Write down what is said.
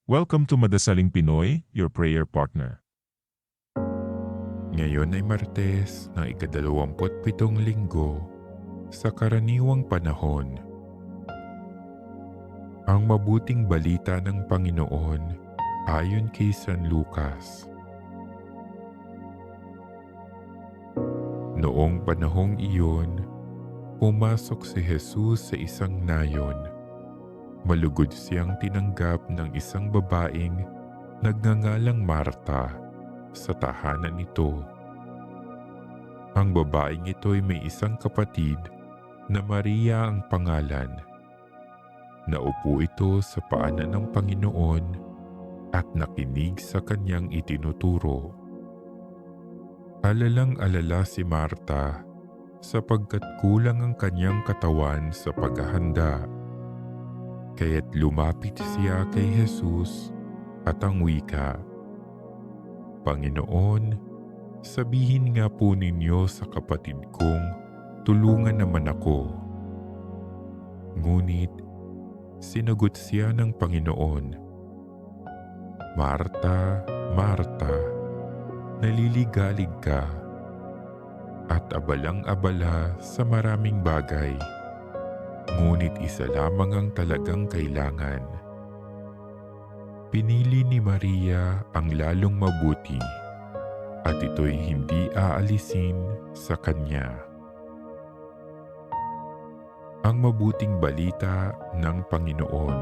Welcome to Madasaling Pinoy, your prayer partner. Ngayon ay Martes ng ika-27 linggo sa karaniwang panahon. Ang mabuting balita ng Panginoon ayon kay San Lucas. Noong panahong iyon, pumasok si Jesus sa isang nayon. Malugod siyang tinanggap ng isang babaeng nagngangalang Marta sa tahanan nito. Ang babaeng ito'y may isang kapatid na Maria ang pangalan. Naupo ito sa paanan ng Panginoon at nakinig sa kanyang itinuturo. Alalang-alala si Marta sapagkat kulang ang kanyang katawan sa paghahanda. Kaya't lumapit siya kay Jesus at ang wika, "Panginoon, sabihin nga po ninyo sa kapatid kong tulungan naman ako." Ngunit sinagot siya ng Panginoon, "Marta, Marta, naliligalig ka at abalang-abala sa maraming bagay. Ngunit isa lamang ang talagang kailangan. Pinili ni Maria ang lalong mabuti at ito'y hindi aalisin sa kanya." Ang mabuting balita ng Panginoon.